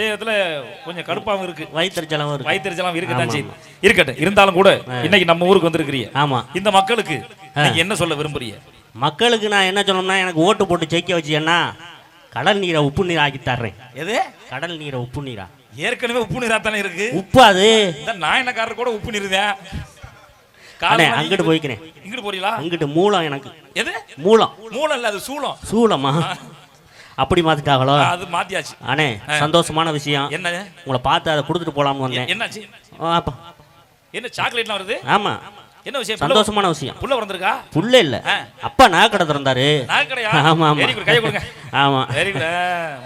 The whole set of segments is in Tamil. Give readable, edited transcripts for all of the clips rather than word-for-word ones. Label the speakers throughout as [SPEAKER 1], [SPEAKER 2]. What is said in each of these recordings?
[SPEAKER 1] இடத்துல கொஞ்சம் கடுப்பாவும் இருக்கு,
[SPEAKER 2] வயிற்றுச்சலாம்
[SPEAKER 1] இருக்கதான் செய்யுது. இருக்கட்டும், இருந்தாலும் கூட இன்னைக்கு நம்ம ஊருக்கு வந்திருக்கிறீங்க.
[SPEAKER 2] ஆமா,
[SPEAKER 1] இந்த மக்களுக்கு நீங்க என்ன சொல்ல விரும்புறீங்க?
[SPEAKER 2] மக்களுக்கு நான் என்ன சொல்லணும்னா, எனக்கு ஓட்டு போட்டு ஜெயிக்க வச்சீங்கன்னா கடல் நீரை உப்பு நீர் ஆக்கி தர்றேன்.
[SPEAKER 1] எது?
[SPEAKER 2] கடல் நீரை உப்பு நீரா?
[SPEAKER 1] ஏற்கனவே உப்பு நீரா தானே இருக்கு.
[SPEAKER 2] உப்பு அது
[SPEAKER 1] நாயனக்காரர் கூட உப்பு நீர் தான்.
[SPEAKER 2] அங்கிட்டு போய்க்கிறேன்.
[SPEAKER 1] இங்கிட்டு போறீங்களா?
[SPEAKER 2] அங்கிட்டு மூலம் எனக்கு.
[SPEAKER 1] எது
[SPEAKER 2] மூலம்?
[SPEAKER 1] மூலம் இல்ல, அது சூளம்.
[SPEAKER 2] சூளமா? அப்படி மாத்திட்டாங்களோ?
[SPEAKER 1] அது மாத்தியாச்சு.
[SPEAKER 2] அண்ணே, சந்தோஷமான விஷயம்.
[SPEAKER 1] என்ன?
[SPEAKER 2] உங்களை பார்த்து அதை கொடுத்துட்டு போலாம்னு வந்தேன்.
[SPEAKER 1] என்னாச்சு? என்ன சாக்லேட்லாம் வருது?
[SPEAKER 2] ஆமா, என்ன விஷயம்? சந்தோஷமான விஷயம்.
[SPEAKER 1] புள்ள வந்திருக்கா?
[SPEAKER 2] புள்ள இல்ல, அப்பா நகைக்கடை திறந்தாரு.
[SPEAKER 1] நகைக்கடையா?
[SPEAKER 2] ஆமா ஆமா,
[SPEAKER 1] கை கொடுங்க.
[SPEAKER 2] ஆமா,
[SPEAKER 1] வெரி குட்.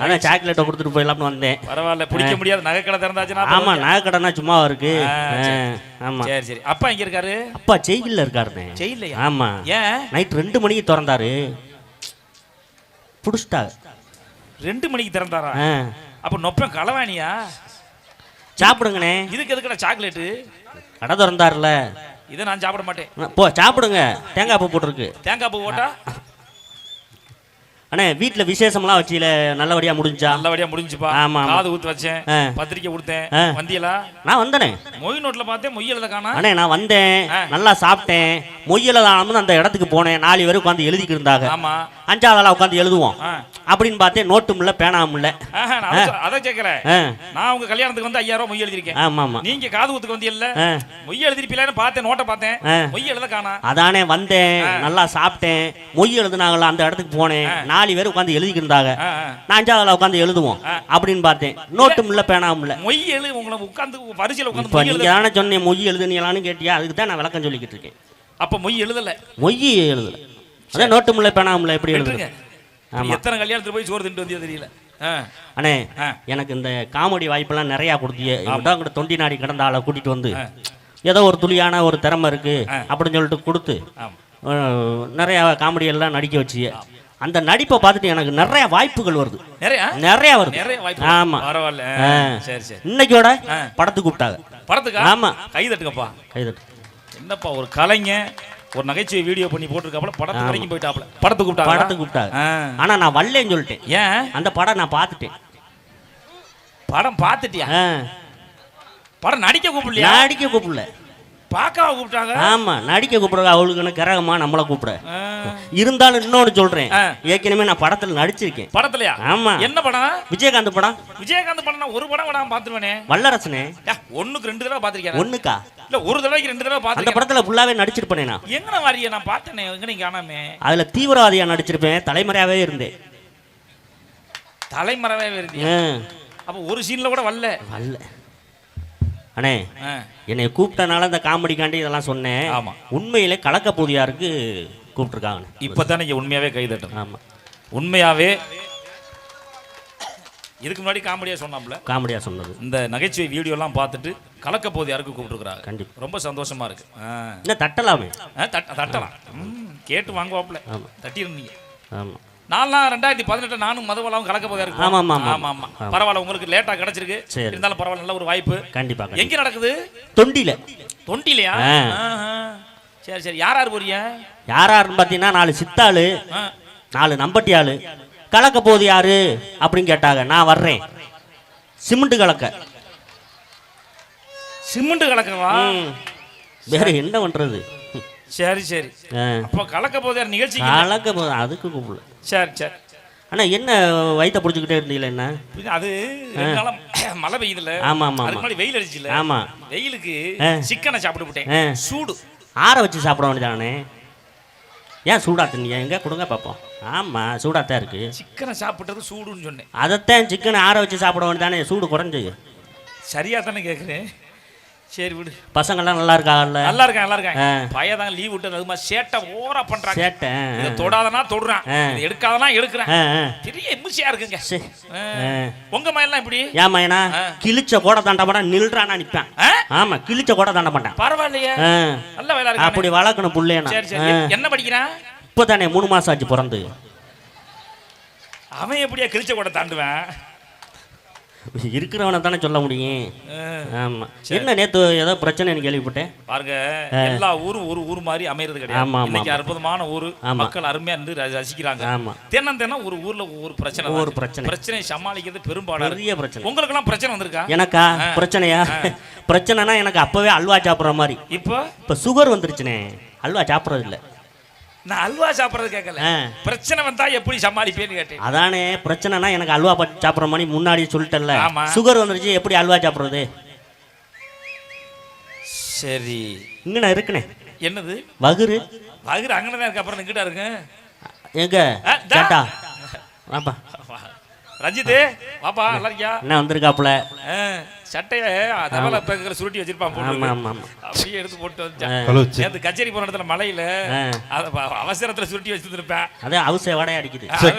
[SPEAKER 2] அதான் சாக்லேட்டை கொடுத்துட்டு போயிடலாம்னு வந்தேன்.
[SPEAKER 1] பரவாயில்ல, பிடிக்க முடியாது. நகைக்கடை திறந்தாச்சுன்னா?
[SPEAKER 2] ஆமா, நகைக்கடைனா சும்மா இருக்கு. ஆமா,
[SPEAKER 1] சரி சரி. அப்பா எங்க இருக்காரு?
[SPEAKER 2] அப்பா ஜெயில இருக்காருண்ணே.
[SPEAKER 1] ஜெயிலையா?
[SPEAKER 2] ஆமா. ஏன்? நைட் 2 மணிக்கு திறந்தாரு, புடிச்சிட்டாரு.
[SPEAKER 1] 2 மணிக்கு திறந்தாரா? அப்ப நொப்பம் களவாணியா?
[SPEAKER 2] சாப்பிடுங்கண்ணே.
[SPEAKER 1] இதுக்கு எதுக்குடா சாக்லேட்டு?
[SPEAKER 2] கடை திறந்தாருல.
[SPEAKER 1] இதை நான் சாப்பிட மாட்டேன்.
[SPEAKER 2] போ சாப்பிடுங்க, தேங்காய் பூ போட்டிருக்கு.
[SPEAKER 1] தேங்காய் பூ போட்டா?
[SPEAKER 2] அண்ணே, வீட்டுல விசேஷம்லாம் வச்சில நல்லபடியா முடிஞ்சா?
[SPEAKER 1] நல்லபடியா முடிஞ்சுப்பா.
[SPEAKER 2] ஆமா,
[SPEAKER 1] காது ஊத்து வச்சேன், பத்திரிக்கை கொடுத்தேன். வந்தியலா?
[SPEAKER 2] நான் வந்தனே.
[SPEAKER 1] மொய் நோட்ல பார்த்தேன், மொய்யல காணோம்.
[SPEAKER 2] அண்ணே, நான் வந்தேன், நல்லா சாப்பிட்டேன். மொய்யல தான் அந்த இடத்துக்கு போனேன். 4 பேர் உட்காந்து எழுதிக்கு இருந்தாங்க.
[SPEAKER 1] ஆமா,
[SPEAKER 2] 5வது ஆளா உட்காந்து எழுதுவோம் அப்படின்னு பார்த்தேன். நோட்டும் இல்ல, பேனாவும் இல்ல.
[SPEAKER 1] அதை கேட்கிறேன். நான் உங்க கல்யாணத்துக்கு வந்து 5000 ரூபாய் மொய் எழுதிருக்கேன்.
[SPEAKER 2] ஆமா ஆமா,
[SPEAKER 1] நீங்க காது ஊத்துக்கு வந்து இல்ல மொய் எழுதிருப்பீங்கன்னு பார்த்தேன். நோட்டை பார்த்தேன், மொய் எழுத காணோம்.
[SPEAKER 2] அதானே வந்தேன், நல்லா சாப்பிட்டேன். மொய் எழுதுனாங்களா, அந்த இடத்துக்கு போனேன். 4 பேர் உட்காந்து எழுதிக்கிட்டு இருந்தாங்க. நான் 5வது ஆளா உட்காந்து எழுதுவோம் அப்படின்னு பார்த்தேன். நோட்டும் இல்ல, பேனாவும் இல்ல.
[SPEAKER 1] மொய் எழுது உங்களை உட்காந்து வரிசையில் உட்காந்து.
[SPEAKER 2] இப்போ நீங்க தானே சொன்னேன் மொய் எழுதுனீங்களான்னு கேட்டியா? அதுக்கு தான் நான் விளக்கம் சொல்லிக்கிட்டு இருக்கேன்.
[SPEAKER 1] அப்ப மொய் எழுதல?
[SPEAKER 2] மொய் எழுதல. அதான் நோட்டும் இல்ல, பேனாவும் இல்ல, எப்படி எழுதுங்க?
[SPEAKER 1] எத்தனை கல்யாணத்துக்கு போய் சோறு தின்ட்டு வந்தியோ தெரியல.
[SPEAKER 2] அண்ணே, எனக்கு இந்த காமெடி வாய்ப்பெல்லாம் நிறையா கொடுத்தியே. இவங்க தொண்டி நாடி கிடந்த ஆளை கூட்டிட்டு வந்து ஏதோ ஒரு துளியான ஒரு திறமை இருக்கு அப்படின்னு சொல்லிட்டு கொடுத்து நிறைய காமெடி எல்லாம் நடிக்க வச்சியே. அந்த நடிப்பை பார்த்துட்டு எனக்கு நிறைய வாய்ப்புகள் வருது. நிறைய வருது. ஆமா,
[SPEAKER 1] பரவாயில்ல. சரி சரி.
[SPEAKER 2] இன்னைக்கோட படத்துக்கு கூப்பிட்டாங்க.
[SPEAKER 1] படத்துக்கு? ஆமா. கை தட்டுங்கப்பா, கை தட்டு. என்னப்பா ஒரு கலைஞன் ஒரு நகைச்சுவை வீடியோ பண்ணி போட்டுருக்காப்ல, படத்துக்கு வரைக்கும் போயிட்டாப்ல. படத்துக்கு கூப்பிட்டாங்க.
[SPEAKER 2] ஆனா நான் வரலன்னு சொல்லிட்டேன்.
[SPEAKER 1] ஏன்?
[SPEAKER 2] அந்த படம் நான் பார்த்துட்டேன்.
[SPEAKER 1] படம் பார்த்துட்டியா? படம் நடிக்க கூப்பிடலையா?
[SPEAKER 2] நடிக்க கூப்பிடல,
[SPEAKER 1] பாக்காவ கூப்பிட்டாங்க.
[SPEAKER 2] ஆமா, நடிக்க கூப்பிடுறாங்க. அவளுக்கு கிரகமா நம்மள கூப்பிட. இருந்தாலும் இன்னொன்னு சொல்றேன், ஏற்கனவே நான் படத்துல நடிச்சிருக்கேன்.
[SPEAKER 1] படத்துலயா? ஆமா. என்ன படம்? விஜயகாந்த் படம். விஜயகாந்த் படம் ஒரு படம் கூட பாத்துருவேனே. வல்லரசனே. ஒண்ணுக்கு 2 தடவை பாத்திருக்கேன்.
[SPEAKER 2] ஒண்ணுக்கா? இல்ல,
[SPEAKER 1] ஒரு தடவைக்கு 2 தடவை பாத்திருக்கேன்.
[SPEAKER 2] அந்த படத்துல ஃபுல்லாவே நடிச்சிருப்பேனே நான்.
[SPEAKER 1] எங்கன வாரிய நான் பார்த்தனே, எங்க நீங்க காணாமே.
[SPEAKER 2] அதுல தீவிரவாதியா நடிச்சிருப்பேன், தலைமறையாவே இருந்தேன்.
[SPEAKER 1] தலைமறையாவே இருந்தீங்க? அப்ப ஒரு சீன்ல கூட வரல.
[SPEAKER 2] அண்ணே, என்னை கூப்பிட்டனால இந்த காமெடி காண்டி இதெல்லாம் சொன்னேன். ஆமா, உண்மையிலே கலக்க போதியாருக்கு கூப்பிட்டுருக்காங்க.
[SPEAKER 1] இப்பதான் நீங்க உண்மையாவே கை தட்டணும்.
[SPEAKER 2] ஆமா,
[SPEAKER 1] உண்மையாவே. இதுக்கு முன்னாடி காமெடியா சொன்னாப்ல,
[SPEAKER 2] காமெடியா சொன்னது. இந்த
[SPEAKER 1] நகைச்சுவை வீடியோ எல்லாம் பார்த்துட்டு கலக்க போதியாருக்கு கூப்பிட்டுருக்காங்க.
[SPEAKER 2] கண்டிப்பா,
[SPEAKER 1] ரொம்ப சந்தோஷமா இருக்கு.
[SPEAKER 2] என்ன தட்டலாமே?
[SPEAKER 1] தட்டலாம், கேட்டு வாங்குவாப்ல. தட்டி இருந்தீங்க.
[SPEAKER 2] ஆமா,
[SPEAKER 1] நான்லாம் 2018 நானும் மதுவலாவும் கலக்க போதா இருக்கு.
[SPEAKER 2] ஆமா ஆமா
[SPEAKER 1] ஆமா. பரவாயில்ல, உங்களுக்கு லேட்டா கிடைச்சிருக்கு. இருந்தாலும் பரவாயில்ல, நல்ல ஒரு வாய்ப்பு.
[SPEAKER 2] கண்டிப்பா.
[SPEAKER 1] எங்க நடக்குது?
[SPEAKER 2] தொண்டில.
[SPEAKER 1] தொண்டிலையா? சரி சரி. யார் யார் போறீங்க?
[SPEAKER 2] யாருன்னு பாத்தீங்கன்னா 4 சித்தாளு, 4 நம்பட்டி ஆளு. கலக்க போது யாரு அப்படின்னு கேட்டாங்க. நான் வர்றேன். சிமெண்ட் கலக்க.
[SPEAKER 1] சிமெண்ட் கலக்கவா?
[SPEAKER 2] வேற என்ன பண்றது?
[SPEAKER 1] சரி சரி. அப்ப கலக்க போதே நிகழ்ச்சி
[SPEAKER 2] கலக்க போது அதுக்கு கூப்பிடல.
[SPEAKER 1] சரி சரி.
[SPEAKER 2] அண்ணா, என்ன வயிற்ற பிடிச்சிக்கிட்டே இருந்தீங்களா? என்ன
[SPEAKER 1] அது மழை பெய்யுதுல.
[SPEAKER 2] ஆமா ஆமா,
[SPEAKER 1] அதுக்கு முன்னாடி வெயில் அடிச்சுல.
[SPEAKER 2] ஆமா,
[SPEAKER 1] வெயிலுக்கு சிக்கனை சாப்பிட்டு விட்டேன். சூடு
[SPEAKER 2] ஆற வச்சு சாப்பிட வேண்டியதானே. ஏன் சூடா தின்னீங்க? எங்க கொடுங்க பாப்போம். ஆமா, சூடாத்தான் இருக்கு.
[SPEAKER 1] சிக்கனை சாப்பிட்டது சூடுன்னு சொன்னேன்.
[SPEAKER 2] அதைத்தான் சிக்கனை ஆற வச்சு சாப்பிட வேண்டியதானே, சூடு குறைஞ்சு. சரியா
[SPEAKER 1] தானே கேட்குறேன். சரி விடு.
[SPEAKER 2] பசங்கள்லாம் நல்லா இருக்காங்கல்ல?
[SPEAKER 1] நல்லா இருக்காங்க, நல்லா இருக்காங்க. பையன் தான் லீவ் விட்டது, அதுமா சேட்டை ஓரா பண்றாங்க.
[SPEAKER 2] சேட்டை
[SPEAKER 1] இதை தொடாதனா தொடுறான், எடுக்காதனா எடுக்கிறான். பெரிய எம்சியா இருக்குங்க. உங்க மயெல்லாம் இப்படி?
[SPEAKER 2] ஏன் மயனா கிழிச்ச கூட தாண்ட மாட்டான், நில்றானா நிப்பான். ஆமா, கிழிச்ச கூட தாண்ட மாட்டான்.
[SPEAKER 1] பரவாயில்லையே, நல்ல வேலை இருக்கு.
[SPEAKER 2] அப்படி வளர்க்கணும் புள்ளையனா.
[SPEAKER 1] சரி சரி. என்ன படிக்கிறான்?
[SPEAKER 2] இப்பதானே 3 மாசம் ஆச்சு பிறந்து.
[SPEAKER 1] அவன் எப்படியா கிழிச்ச கூட தாண்டுவேன்?
[SPEAKER 2] இருக்கிறவனை தானே சொல்ல முடியும். ஆமா. என்ன நேத்து ஏதோ பிரச்சனைன்னு கேள்விப்பட்டேன்.
[SPEAKER 1] பாருங்க, எல்லா ஊரும் ஒரு ஊர் மாதிரி அமைறது கிடையாது.
[SPEAKER 2] ஆமா,
[SPEAKER 1] இன்னைக்கு அற்புதமான ஊர், மக்கள் அருமையா இருந்து ரசிக்கிறாங்க.
[SPEAKER 2] ஆமா.
[SPEAKER 1] தினம் ஒரு ஊர்ல ஒரு பிரச்சனை,
[SPEAKER 2] ஒரு பிரச்சனை
[SPEAKER 1] சமாளிக்கிறது பெரும்பாலும்
[SPEAKER 2] பெரிய பிரச்சனை.
[SPEAKER 1] உங்களுக்கு எல்லாம் பிரச்சனை வந்திருக்கா?
[SPEAKER 2] எனக்கா பிரச்சனையா? பிரச்சனைனா எனக்கு அப்பவே அல்வா சாப்பிடுற மாதிரி. இப்ப சுகர் வந்துருச்சுனே, அல்வா சாப்பிடுறது இல்ல.
[SPEAKER 1] நான் அல்வா சாப்பிடுறது கேட்கல, பிரச்சனை வந்தா எப்படி சமாளிப்பேன்னு கேட்டேன்.
[SPEAKER 2] அதானே பிரச்சனைனா எனக்கு அல்வா சாப்பிடுற மாதிரி முன்னாடி சொல்லிட்டேன்ல. சுகர் வந்துருச்சு, எப்படி அல்வா சாப்பிடுறது?
[SPEAKER 1] சரி,
[SPEAKER 2] இங்க நான் இருக்கனே.
[SPEAKER 1] என்னது
[SPEAKER 2] வகுறு?
[SPEAKER 1] வகுறு அங்கனதான் இருக்கு, அப்புறம் இங்கிட்ட இருக்கு.
[SPEAKER 2] எங்க கேட்டா வாப்பா
[SPEAKER 1] ரஞ்சித், வாப்பா. நல்லா இருக்கியா?
[SPEAKER 2] என்ன வந்திருக்காப்புல?
[SPEAKER 1] சட்டைய அதனால பேக்கல சுருட்டி வச்சிருப்பான் போட்டு.
[SPEAKER 2] ஆமா ஆமா ஆமா.
[SPEAKER 1] அப்படியே எடுத்து போட்டு வந்தேன். நேத்து கச்சேரி போன இடத்துல மலையில அவசரத்துல சுருட்டி வச்சிருப்பேன்.
[SPEAKER 2] அதே அவசர வடைய அடிக்குது.
[SPEAKER 1] சரி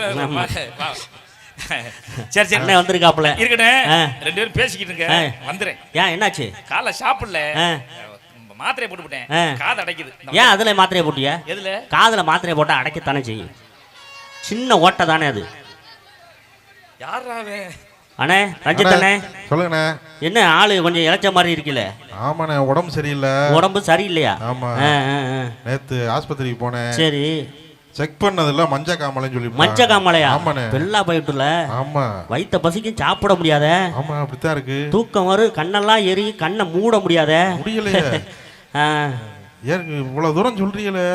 [SPEAKER 1] சரி,
[SPEAKER 2] என்ன வந்திருக்காப்புல?
[SPEAKER 1] இருக்கட்டும், ரெண்டு பேரும் பேசிக்கிட்டு இருங்க, வந்துறேன்.
[SPEAKER 2] ஏன் என்னாச்சு?
[SPEAKER 1] காலை சாப்பிடல, மாத்திரை போட்டுவிட்டேன், காது அடைக்குது.
[SPEAKER 2] ஏன் அதுல மாத்திரையை போட்டியா?
[SPEAKER 1] எதுல?
[SPEAKER 2] காதுல மாத்திரையை போட்டா அடைக்கத்தானே செய்யும். சின்ன ஓட்டை தானே அது.
[SPEAKER 1] யாராவே?
[SPEAKER 2] அண்ணே, ரஞ்சித் அண்ணே.
[SPEAKER 3] சொல்லுங்கண்ணே.
[SPEAKER 2] என்ன ஆளு கொஞ்சம் இளைச்ச மாதிரி இருக்குல்ல?
[SPEAKER 3] ஆமாண்ணே, உடம்பு சரியில்லை.
[SPEAKER 2] உடம்பு சரியில்லையா?
[SPEAKER 3] ஆமா. நேத்து ஆஸ்பத்திரிக்கு போனேன்.
[SPEAKER 2] சரி.
[SPEAKER 3] செக் பண்ணதுல மஞ்ச காமலைன்னு சொல்லி.
[SPEAKER 2] மஞ்ச காமலையா?
[SPEAKER 3] ஆமாண்ணே.
[SPEAKER 2] வெள்ளா போயிட்டுல.
[SPEAKER 3] ஆமா.
[SPEAKER 2] வயித்த பசிக்கும், சாப்பிட முடியாத.
[SPEAKER 3] ஆமா, அப்படித்தான் இருக்கு.
[SPEAKER 2] தூக்கம் வரும், கண்ணெல்லாம் எரி, கண்ணை மூட முடியாத.
[SPEAKER 3] முடியலையே. இவ்வளவு தூரம் சொல்றீங்களே,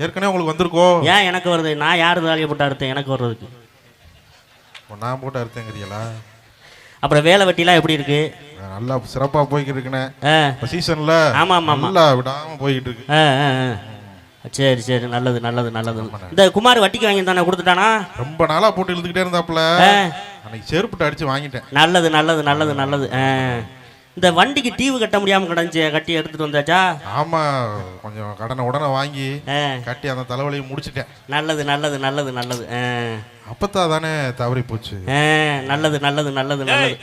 [SPEAKER 3] ஏற்கனவே உங்களுக்கு வந்திருக்கோ?
[SPEAKER 2] ஏன் எனக்கு வருது? நான் யாரு வேலையை போட்டு அறுத்தேன் எனக்கு வர்றதுக்கு?
[SPEAKER 3] நான் போட்டு அறுத்தேங்கிறீங்களா?
[SPEAKER 2] அப்புறம் வேலை வெட்டிலாம் எப்படி இருக்கு?
[SPEAKER 3] நல்லா சிறப்பா போய்கிட்டு இருக்குண்ணே. சீசன்ல
[SPEAKER 2] ஆமா ஆமா
[SPEAKER 3] நல்லா விடாம போய்கிட்டு இருக்கு.
[SPEAKER 2] சரி சரி, நல்லது நல்லது நல்லது. இந்த குமார் வட்டிக்கு வாங்கி தானே கொடுத்துட்டானா?
[SPEAKER 3] ரொம்ப நாளா போட்டு இழுத்துக்கிட்டே இருந்தாப்புல, அன்னைக்கு செருப்புட்டு அடிச்சு வாங்கிட்டேன்.
[SPEAKER 2] நல்லது நல்லது நல்லது நல்லது. இந்த வண்டிக்கு டிவி கட்ட முடியாம கிடந்துச்சு, கட்டி எடுத்துட்டு வந்தாச்சா?
[SPEAKER 3] ஆமா, கொஞ்சம் கடனை உடனே வாங்கி கட்டி அந்த தலைவலியை முடிச்சிட்டேன்.
[SPEAKER 2] நல்லது நல்லது நல்லது நல்லது.
[SPEAKER 3] அப்பத்தா தானே தவறி போச்சு.
[SPEAKER 2] நல்லது நல்லது நல்லது நல்லது.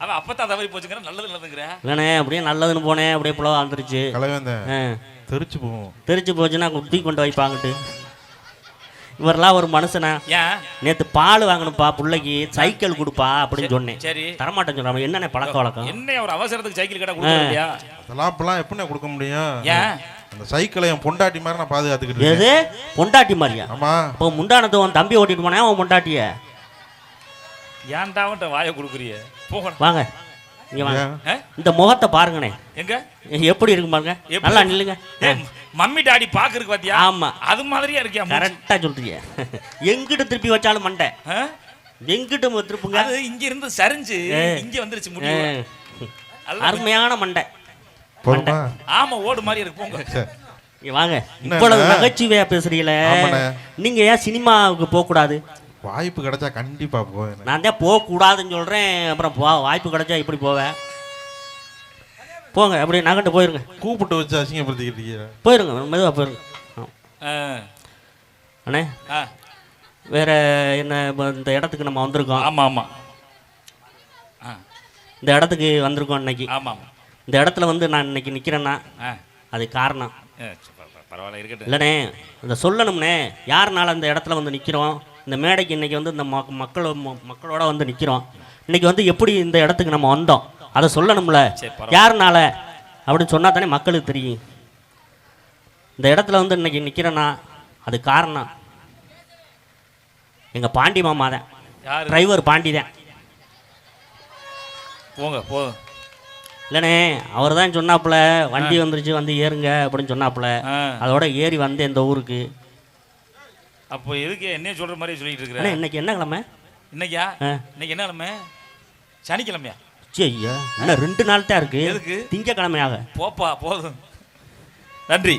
[SPEAKER 1] அவன் அப்பத்தா தவறி போச்சுங்கிற, நல்லது நல்லதுங்கிற.
[SPEAKER 2] இல்லைண்ணே, அப்படியே நல்லதுன்னு போனேன், அப்படியே புலவா வந்துருச்சு.
[SPEAKER 3] கலவேந்தேன் தெரிச்சு போவோம்.
[SPEAKER 2] தெரிச்சு போச்சுன்னா தூக்கி கொண்டு வைப்பாங்கட்டு. இவரெல்லாம் ஒரு மனுஷனா? நேத்து பால் வாங்கணும்ப்பா பிள்ளைக்கு, சைக்கிள் கொடுப்பா அப்படின்னு சொன்னேன். சரி, தரமாட்டேன்னு சொல்றாங்க. என்னென்ன பழக்க வழக்கம்?
[SPEAKER 1] என்ன ஒரு அவசரத்துக்கு சைக்கிள் கடை கொடுக்கலையா?
[SPEAKER 3] அதெல்லாம் அப்பெல்லாம் எப்படி கொடுக்க முடியும்? அந்த சைக்கிளை என் பொண்டாட்டி மாதிரி நான் பாதுகாத்துக்கிட்டு.
[SPEAKER 2] எது பொண்டாட்டி மாதிரியா?
[SPEAKER 3] ஆமா.
[SPEAKER 2] இப்போ முண்டானத்தை உன் தம்பி ஓட்டிட்டு போனேன், அவன் பொண்டாட்டிய
[SPEAKER 1] ஏன்டா வாயை கொடுக்குறிய? போக
[SPEAKER 2] வாங்க இங்க வாங்க. இந்த முகத்தை பாருங்கண்ணே,
[SPEAKER 1] எங்க
[SPEAKER 2] எப்படி இருக்கு பாருங்க. நல்லா நில்லுங்க.
[SPEAKER 1] மம்மி டாடி பாக்குறதுக்கு பாத்தியா?
[SPEAKER 2] ஆமா,
[SPEAKER 1] அது மாதிரியா இருக்கியா?
[SPEAKER 2] கரெக்டா சொல்றீங்க. எங்கிட்ட திருப்பி வச்சாலும் மண்டை, எங்கிட்ட திருப்புங்க.
[SPEAKER 1] அது இங்க இருந்து சரிஞ்சு இங்க வந்துருச்சு முடியும்.
[SPEAKER 2] அருமையான மண்டை.
[SPEAKER 1] ஆமா, ஓடு மாதிரி இருக்கு. போங்க
[SPEAKER 2] வாங்க. இவ்வளவு நகைச்சுவையா பேசுறீங்களே, நீங்க ஏன் சினிமாவுக்கு போக கூடாது?
[SPEAKER 3] வாய்ப்பு கிடைச்சா கண்டிப்பா போவேன்.
[SPEAKER 2] நான் தான் போக கூடாதுன்னு சொல்றேன், அப்புறம் வாய்ப்பு கிடைச்சா இப்படி போவேன். போங்க, அப்படியே நகண்டு போயிருங்க.
[SPEAKER 3] கூப்பிட்டு வச்சு அசிங்கப்படுத்திக்கிட்டு
[SPEAKER 2] போயிருங்க, மெதுவா போயிருங்க. அண்ணே, வேற என்ன, இந்த இடத்துக்கு நம்ம வந்திருக்கோம்.
[SPEAKER 1] ஆமா ஆமா,
[SPEAKER 2] இந்த இடத்துக்கு வந்திருக்கோம் இன்னைக்கு.
[SPEAKER 1] ஆமா,
[SPEAKER 2] இந்த இடத்துல வந்து நான் இன்னைக்கு நிக்கிறேன்னா அது காரணம்.
[SPEAKER 1] பரவாயில்ல, இருக்கட்டும்.
[SPEAKER 2] இல்லைண்ணே, இதை சொல்லணும்னே, யாருனால அந்த இடத்துல வந்து நிற்கிறோம், இந்த மேடைக்கு இன்னைக்கு வந்து இந்த மக்களோட வந்து நிற்கிறோம். இன்னைக்கு வந்து எப்படி இந்த இடத்துக்கு நம்ம வந்தோம் அதை சொல்லணும்ல. யாருனால அப்படின்னு சொன்னா தானே மக்களுக்கு தெரியும். இந்த இடத்துல வந்து இன்னைக்கு நிற்கிறேன்னா அது காரணம் எங்க பாண்டி மாமா தான், டிரைவர் பாண்டி தான்.
[SPEAKER 1] போங்க போதும்.
[SPEAKER 2] இல்லைண்ணே, அவர் தான் சொன்னாப்புல, வண்டி வந்துருச்சு வந்து ஏறுங்க அப்படின்னு சொன்னாப்புல. அதோட ஏறி வந்தேன் இந்த ஊருக்கு.
[SPEAKER 1] அப்போ எதுக்கு என்ன சொல்ற மாதிரி சொல்லிட்டு இருக்கிறேன்?
[SPEAKER 2] இன்னைக்கு என்ன கிழமை?
[SPEAKER 1] இன்னைக்கா? இன்னைக்கு என்ன கிழமை? சனிக்கிழமையா?
[SPEAKER 2] ஐயா, இன்னும் 2 நாள் தான் இருக்கு.
[SPEAKER 1] எதுக்கு?
[SPEAKER 2] திங்கக்கிழமையாக.
[SPEAKER 1] போப்பா போதும். நன்றி.